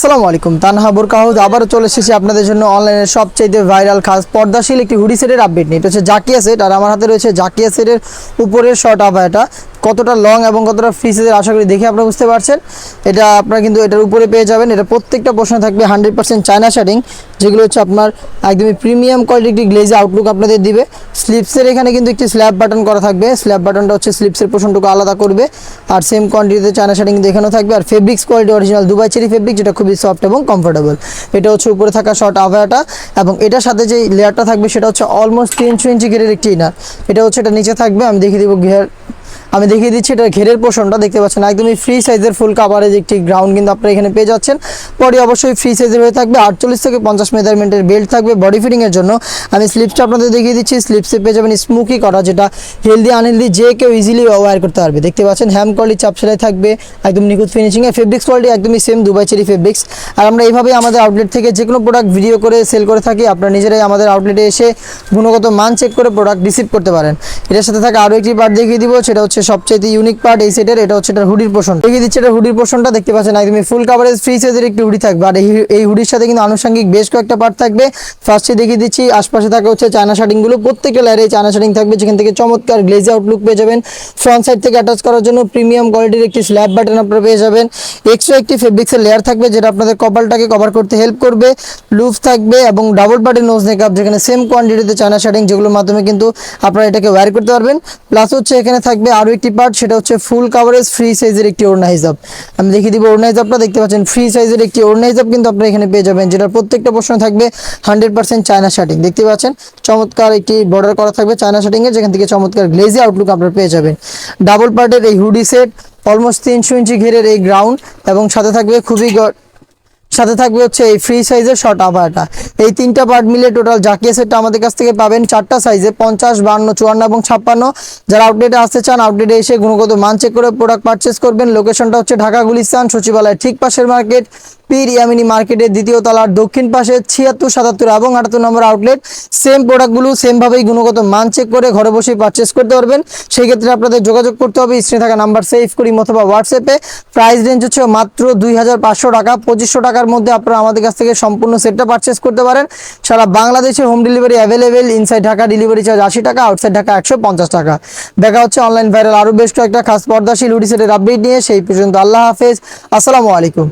আসসালামু আলাইকুম, তানহা বোরকা হাউস আবারও চলে এসেছি আপনাদের জন্য অনলাইনে সবচেয়ে ভাইরাল খাস পর্দাশীল একটি হুডি সেটের আপডেট নিয়ে। এটা হচ্ছে জাকিয়া সেট, আর আমার হাতে রয়েছে জাকিয়া সেটের উপরের শর্ট আভায়াটা। কতটা লং এবং কতটা ফ্রি সাইজের আশা করি দেখে আপনারা বুঝতে পারছেন। এটা আপনারা কিন্তু এটার উপরে পেয়ে যাবেন। এটা প্রত্যেকটা পোর্শনে থাকবে 100% চায়না শার্টিং, যেগুলো হচ্ছে আপনার একদমই প্রিমিয়াম কোয়ালিটি একটি গ্লেজ আউটলুক আপনাদের দিবে। স্লিপসের এখানে কিন্তু একটি স্ল্যাব বাটন করা থাকবে। স্ল্যাব বাটনটা হচ্ছে স্লিপসের পোর্শনটুকু আলাদা করবে, আর সেম কোয়ান্টিটিতে চায়না শার্টিং কিন্তু এখানেও থাকবে। আর fabrics quality original Dubai cherry fabric, যেটা খুবই সফট এবং কমফোর্টেবল। এটা হচ্ছে উপরে থাকা শর্ট আভায়াটা, এবং এটার সাথে যে লেয়ারটা থাকবে সেটা হচ্ছে অলমোস্ট 3 ইঞ্চি ঘেরের একটি ইনার। এটা হচ্ছে এটা নিচে থাকবে, আমি দেখিয়ে দিচ্ছি এটা ঘেরের পোর্শনটা দেখতে পাচ্ছেন, একদমই ফ্রি সাইজের ফুল কাভারেজ একটি গ্রাউন্ড কিন্তু আপনারা এখানে পেয়ে যাচ্ছেন। বডি অবশ্যই ফ্রি সাইজের হয়ে থাকবে, 48 থেকে 50 মেজারমেন্টের বেল্ট থাকবে বডি ফিটিং এর জন্য। আমি স্লিপসটা আপনাদের দেখিয়ে দিচ্ছি। স্লিপসে পেয়ে যাবেন স্মোকি করা, যেটা হেলদি আনহেলদি যে কেউ ইজিলি ওয়্যার করতে পারবে। দেখতে পাচ্ছেন হ্যাম কোয়ালিটি চাপ সেলাই থাকবে, একদম নিখুঁত ফিনিশিং এর। ফেব্রিক্স কোয়ালিটি একদমই সেম দুবাই চেরি ফেব্রিক্স। আর আমরা এইভাবেই আমাদের আউটলেট থেকে যে কোনো প্রোডাক্ট ভিডিও করে সেল করে থাকি। আপনারা নিজেরাই আমাদের আউটলেটে এসে গুণগত মান চেক করে প্রোডাক্ট রিসিভ করতে পারেন। এটার সাথে থাকা আরও একটি পার্ট দেখিয়ে দিব, সেটা হচ্ছে সবচেয়ে ইউনিক পার্ট এই সেটের। এটা হচ্ছে এটা হুডির পোর্শন দেখিয়ে দিচ্ছে। এটা হুডির পোর্শনটা দেখতে পাচ্ছেন একদমই ফুল কাভারেজ ফ্রি সাইজের একটি হুডি থাকবে। আর এই হুডির সাথে কিন্তু আনুষঙ্গিক বেশ কয়েকটা পার্ট থাকবে। ফার্স্টে দেখিয়ে দিচ্ছি, আশপাশে থাকা হচ্ছে চায়না শার্টিংগুলো। প্রত্যেকটা লেয়ারে চায়না শার্টিং থাকবে, যেখান থেকে চমৎকার গ্লেজি আউটলুক পেয়ে যাবেন। ফ্রন্ট সাইড থেকে অ্যাটাচ করার জন্য প্রিমিয়াম কোয়ালিটির একটি স্ল্যাব বাটন আপনারা পেয়ে যাবেন। এক্সট্রা একটি ফেব্রিক্সের লেয়ার থাকবে, যেটা আপনাদের কপালটাকে কভার করতে হেল্প করবে। লুফ থাকবে এবং ডাবল পার্টের নোজ নেকআপ, যেখানে সেম কোয়ান্টিটিতে চায়না শার্টিং, যেগুলোর মাধ্যমে কিন্তু আপনারা এটাকে ওয়্যার করতে পারবেন। প্লাস হচ্ছে এখানে থাকবে আরও একটি পার্ট, সেটা হচ্ছে ফুল কাভারেজ ফ্রি সাইজের একটি ওড়না হিজাব। আমি দেখিয়ে দিব ওড়না হিজাবটা। দেখতে পাচ্ছেন ফ্রি সাইজের একটি ওড়না হিজাব কিন্তু আপনারা এখানে পেয়ে যাবেন, যেটার প্রত্যেকটা পোর্শনে থাকবে 100% চায়না শার্টিং। দেখতে পাচ্ছেন চমৎকার একটি বর্ডার করা থাকবে চায়না শার্টিং এর, যেখান থেকে চমৎকার গ্লেজি আউটলুক আপনারা পেয়ে যাবেন। ডাবল পার্টের এই হুডি সেট, অলমোস্ট 300 ইঞ্চি ঘেরের এই গ্রাউন্ড, এবং সাথে থাকবে হচ্ছে এই ফ্রি সাইজের শর্ট আভায়াটা। এই তিনটা পার্ট মিলে টোটাল জাকিয়া সেটটা আমাদের কাছ থেকে পাবেন 4টা সাইজে, 50, 52, 54 এবং 56। যারা আউটলেটে আসতে চান, আউটলেটে এসে গুণগত মান চেক করে প্রোডাক্ট পারচেস করবেন। লোকেশনটা হচ্ছে ঢাকা গুলিস্তান সচিবালয়ের ঠিক পাশের মার্কেট, পীর ইয়ামিনী মার্কেটের দ্বিতীয় তলার দক্ষিণ পাশে 76, 77 এবং 78 নম্বর আউটলেট। সেম প্রোডাক্টগুলো সেমভাবেই গুণগত মান চেক করে ঘরে বসেই পারচেস করতে পারবেন। সেই ক্ষেত্রে আপনাদের যোগাযোগ করতে হবে স্ক্রিনে থাকা নাম্বার সেভ করি অথবা হোয়াটসঅ্যাপে। প্রাইস রেঞ্জ হচ্ছে মাত্র 2500 টাকা। 2500 টাকার মধ্যে আপনারা আমাদের কাছ থেকে সম্পূর্ণ সেটটা পারচেস করতে পারেন। সারা বাংলাদেশে home delivery available. Inside Dhaka delivery charge 80 টাকা, আউটসাইড ঢাকা 150 টাকা। দেখা হচ্ছে অনলাইন ভাইরাল আরও বেশ কয়েকটা খাস পর্দাশীল হুডি সেটের আপডেট নিয়ে। সেই পর্যন্ত আল্লাহ হাফেজ, আসসালামু আলাইকুম।